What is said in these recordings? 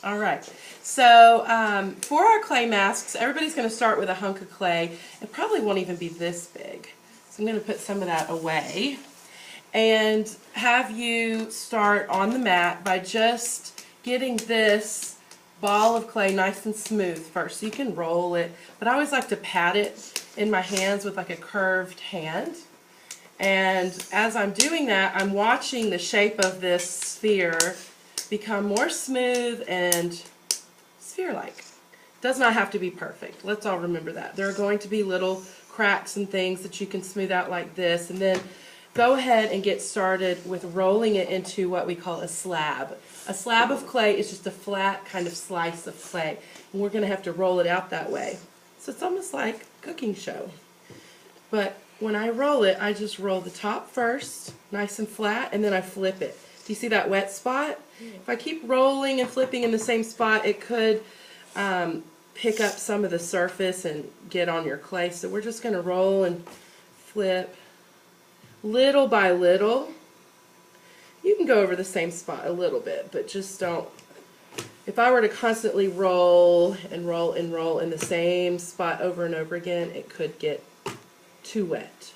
All right. So for our clay masks, everybody's going to start with a hunk of clay. It probably won't even be this big. So I'm going to put some of that away and have you start on the mat by just getting this ball of clay nice and smooth first. So you can roll it, but I always like to pat it in my hands with like a curved hand. And as I'm doing that, I'm watching the shape of this sphere become more smooth and sphere-like. Does not have to be perfect. Let's all remember that. There are going to be little cracks and things that you can smooth out like this, and then go ahead and get started with rolling it into what we call a slab. A slab of clay is just a flat kind of slice of clay, and we're going to have to roll it out that way. So it's almost like a cooking show. But when I roll it, I just roll the top first, nice and flat, and then I flip it. Do you see that wet spot? If I keep rolling and flipping in the same spot, it could pick up some of the surface and get on your clay. So we're just going to roll and flip little by little. You can go over the same spot a little bit, but just don't. If I were to constantly roll and roll and roll in the same spot over and over again, it could get too wet.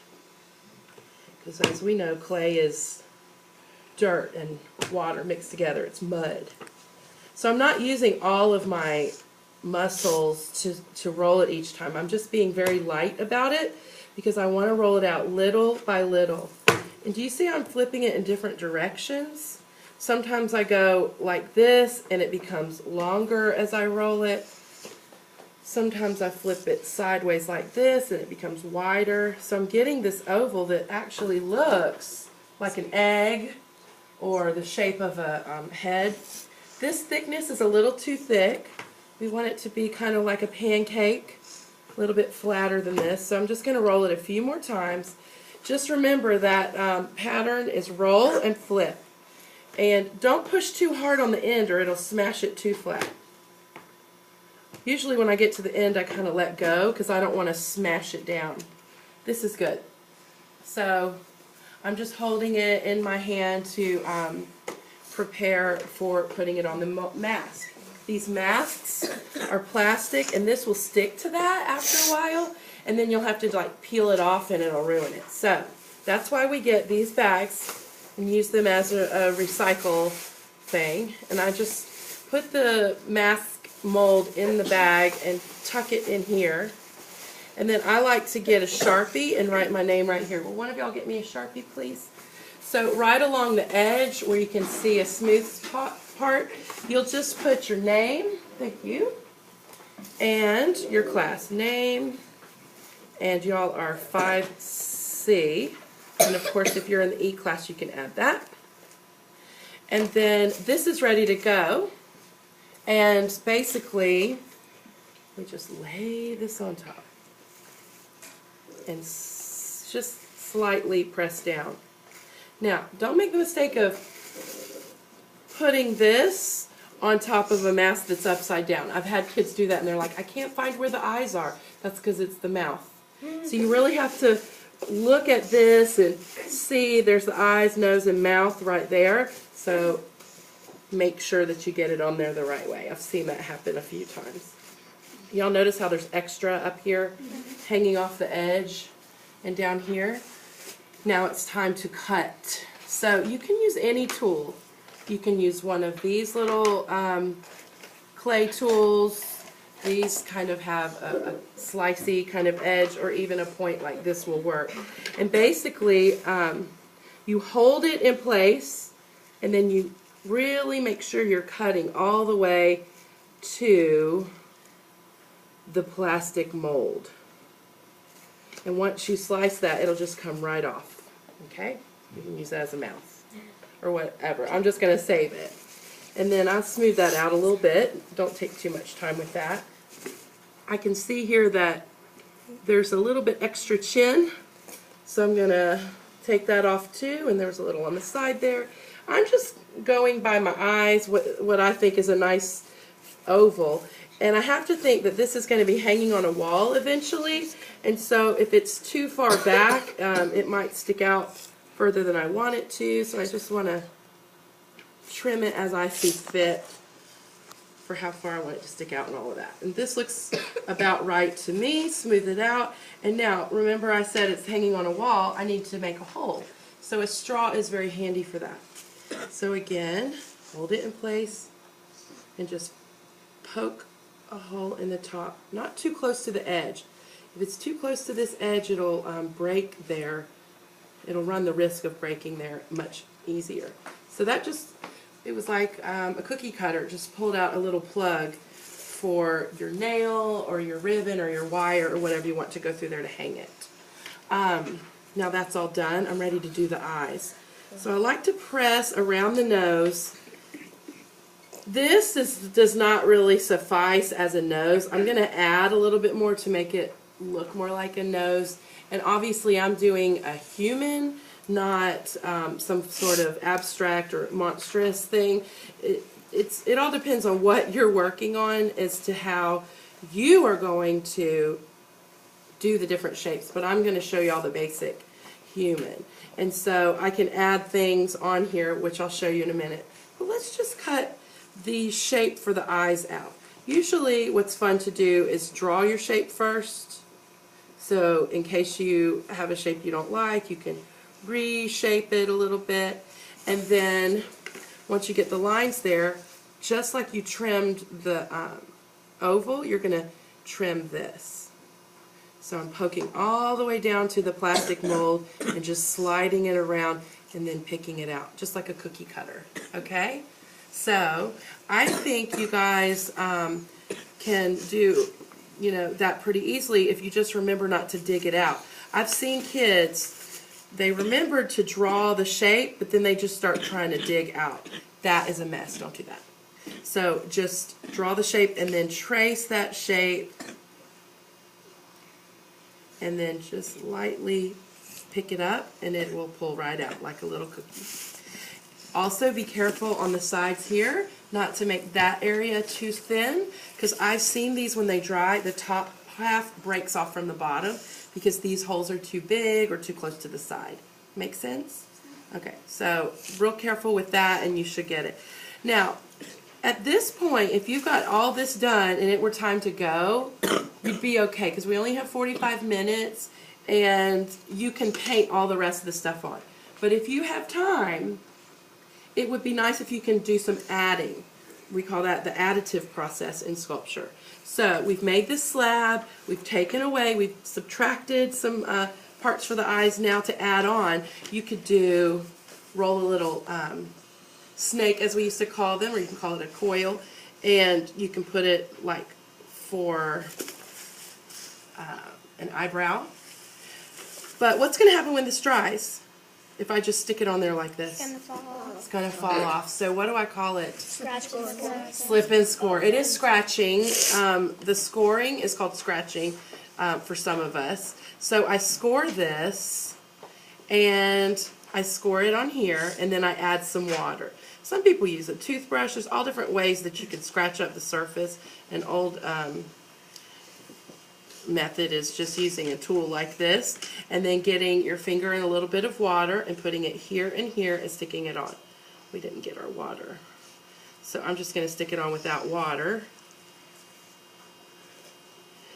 Because as we know, clay is dirt and water mixed together. It's mud. So I'm not using all of my muscles to roll it each time. I'm just being very light about it because I want to roll it out little by little. And do you see I'm flipping it in different directions? Sometimes I go like this and it becomes longer as I roll it. Sometimes I flip it sideways like this and it becomes wider. So I'm getting this oval that actually looks like an egg or the shape of a head. This thickness is a little too thick. We want it to be kind of like a pancake, a little bit flatter than this. So I'm just going to roll it a few more times. Just remember that pattern is roll and flip. And don't push too hard on the end or it'll smash it too flat. Usually when I get to the end I kind of let go because I don't want to smash it down. This is good. So I'm just holding it in my hand to prepare for putting it on the mask. These masks are plastic and this will stick to that after a while, and then you'll have to like peel it off and it'll ruin it. So that's why we get these bags and use them as a recycle thing. And I just put the mask mold in the bag and tuck it in here. And then I like to get a Sharpie and write my name right here. Will one of y'all get me a Sharpie, please? So right along the edge where you can see a smooth part, you'll just put your name, thank you, and your class name, and y'all are 5C. And of course, if you're in the E class, you can add that. And then this is ready to go. And basically, we just lay this on top and just slightly press down. Now, don't make the mistake of putting this on top of a mask that's upside down. I've had kids do that and they're like, I can't find where the eyes are. That's because it's the mouth. So you really have to look at this and see there's the eyes, nose, and mouth right there. So make sure that you get it on there the right way. I've seen that happen a few times. Y'all notice how there's extra up here hanging off the edge and down here? Now it's time to cut. So you can use any tool. You can use one of these little clay tools. These kind of have a slicey kind of edge, or even a point like this will work. And basically, you hold it in place, and then you really make sure you're cutting all the way to the plastic mold. And once you slice that, it'll just come right off. Okay? You can use that as a mouse or whatever. I'm just going to save it. And then I'll smooth that out a little bit. Don't take too much time with that. I can see here that there's a little bit extra chin, so I'm going to take that off too, and there's a little on the side there. I'm just going by my eyes, what I think is a nice oval. And I have to think that this is going to be hanging on a wall eventually, and so if it's too far back, it might stick out further than I want it to, so I just want to trim it as I see fit. for how far I want it to stick out and all of that. And this looks about right to me. Smooth it out. And now, remember I said it's hanging on a wall. I need to make a hole. So a straw is very handy for that. So again, hold it in place and just poke a hole in the top. Not too close to the edge. If it's too close to this edge, it'll break there. It'll run the risk of breaking there much easier. So that just, it was like a cookie cutter. Just pulled out a little plug for your nail or your ribbon or your wire or whatever you want to go through there to hang it. Now that's all done. I'm ready to do the eyes. So I like to press around the nose. This does not really suffice as a nose. I'm going to add a little bit more to make it look more like a nose. And obviously I'm doing a human, not some sort of abstract or monstrous thing. It all depends on what you're working on as to how you are going to do the different shapes. But I'm going to show you all the basic human. And so I can add things on here, which I'll show you in a minute. But let's just cut the shape for the eyes out. Usually what's fun to do is draw your shape first. So in case you have a shape you don't like, you can reshape it a little bit. And then once you get the lines there, just like you trimmed the oval, you're going to trim this. So I'm poking all the way down to the plastic mold and just sliding it around and then picking it out, just like a cookie cutter. Okay? So I think you guys can do, you know, that pretty easily if you just remember not to dig it out. I've seen kids, they remember to draw the shape, but then they just start trying to dig out. That is a mess. Don't do that. So just draw the shape and then trace that shape and then just lightly pick it up and it will pull right out like a little cookie. Also be careful on the sides here not to make that area too thin, because I've seen these when they dry, the top half breaks off from the bottom because these holes are too big or too close to the side. Make sense? Okay, so real careful with that and you should get it. Now, at this point, if you've got all this done and it were time to go, you'd be okay because we only have 45 minutes and you can paint all the rest of the stuff on. But if you have time, it would be nice if you can do some adding. We call that the additive process in sculpture. So we've made this slab, we've taken away, we've subtracted some parts for the eyes. Now to add on, you could do, roll a little snake as we used to call them, or you can call it a coil, and you can put it like for an eyebrow. But what's going to happen when this dries? If I just stick it on there like this, It's gonna fall off. it's going to fall off. So what do I call it? Scratch and score. Slip and score. It is scratching. The scoring is called scratching for some of us. So I score this, and I score it on here, and then I add some water. Some people use a toothbrush. There's all different ways that you can scratch up the surface. An old method is just using a tool like this and then getting your finger in a little bit of water and putting it here and here and sticking it on. We didn't get our water. So I'm just going to stick it on without water.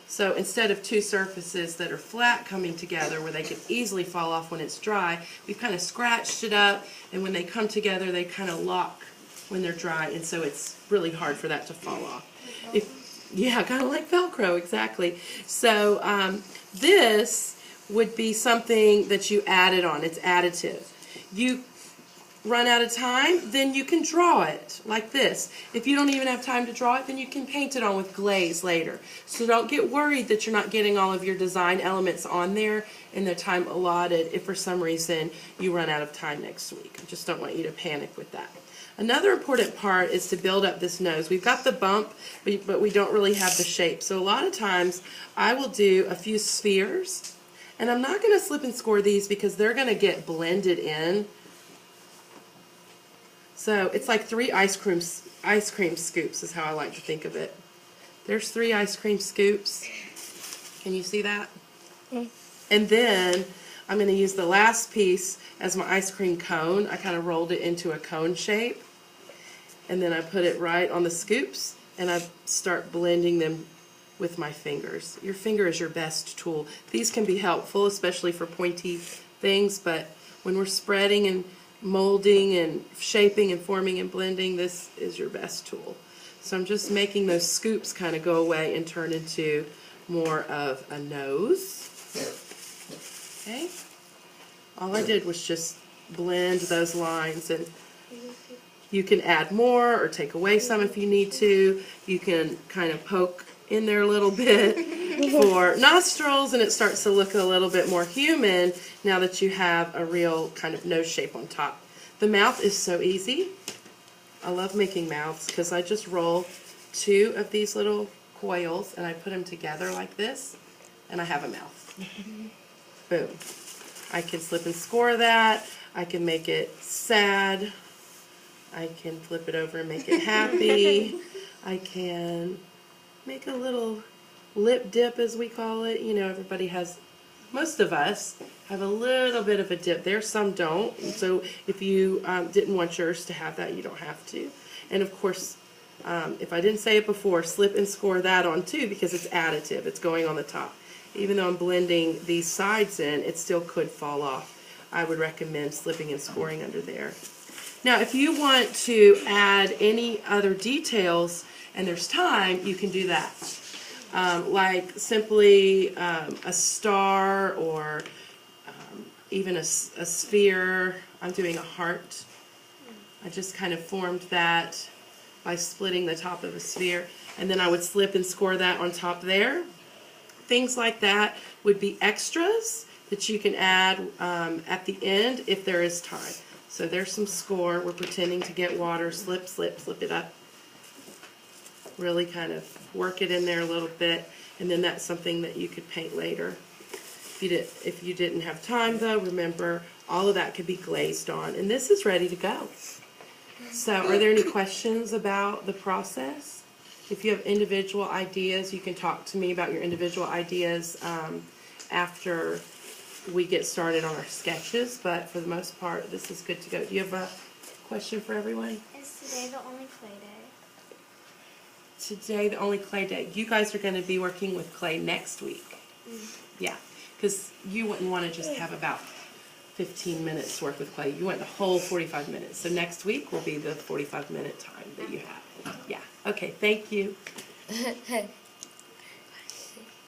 So instead of two surfaces that are flat coming together where they could easily fall off when it's dry, we've kind of scratched it up, and when they come together they kind of lock when they're dry, and so it's really hard for that to fall off. Yeah, kind of like Velcro, exactly. So this would be something that you added on. It's additive. You run out of time, then you can draw it like this. If you don't even have time to draw it, then you can paint it on with glaze later. So don't get worried that you're not getting all of your design elements on there in the time allotted if for some reason you run out of time next week. I just don't want you to panic with that. Another important part is to build up this nose. We've got the bump, but we don't really have the shape. So a lot of times I will do a few spheres, and I'm not going to slip and score these because they're going to get blended in. So it's like 3 ice cream scoops is how I like to think of it. There's 3 ice cream scoops. Can you see that? And then I'm going to use the last piece as my ice cream cone. I kind of rolled it into a cone shape. And then I put it right on the scoops. and I start blending them with my fingers. Your finger is your best tool. These can be helpful, especially for pointy things, but when we're spreading and molding and shaping and forming and blending, this is your best tool. So I'm just making those scoops kind of go away and turn into more of a nose. Okay. All I did was just blend those lines, and you can add more or take away some if you need to. You can kind of poke in there a little bit for nostrils, and it starts to look a little bit more human now that you have a real kind of nose shape on top. The mouth is so easy. I love making mouths because I just roll 2 of these little coils and I put them together like this, and I have a mouth. Boom. I can slip and score that. I can make it sad. I can flip it over and make it happy. I can make a little lip dip, as we call it. You know, everybody has, most of us have a little bit of a dip there. Some don't. So if you didn't want yours to have that, you don't have to. And of course, if I didn't say it before, slip and score that on too, because it's additive. It's going on the top. Even though I'm blending these sides in, it still could fall off. I would recommend slipping and scoring under there. Now, if you want to add any other details and there's time, you can do that. Like simply a star, or even a sphere. I'm doing a heart. I just kind of formed that by splitting the top of a sphere, and then I would slip and score that on top there. Things like that would be extras that you can add at the end if there is time. So there's some score. We're pretending to get water. Slip, slip, slip it up. Really kind of work it in there a little bit, and then that's something that you could paint later. If you didn't have time, though, remember, all of that could be glazed on, and this is ready to go. So are there any questions about the process? If you have individual ideas, you can talk to me about your individual ideas after we get started on our sketches, but for the most part, this is good to go. Do you have a question for everyone? Is today the only play day? Today, the only clay day. You guys are going to be working with clay next week. Yeah, because you wouldn't want to just have about 15 minutes work with clay. You want the whole 45 minutes. So next week will be the 45-minute time that you have. Yeah. Okay, thank you.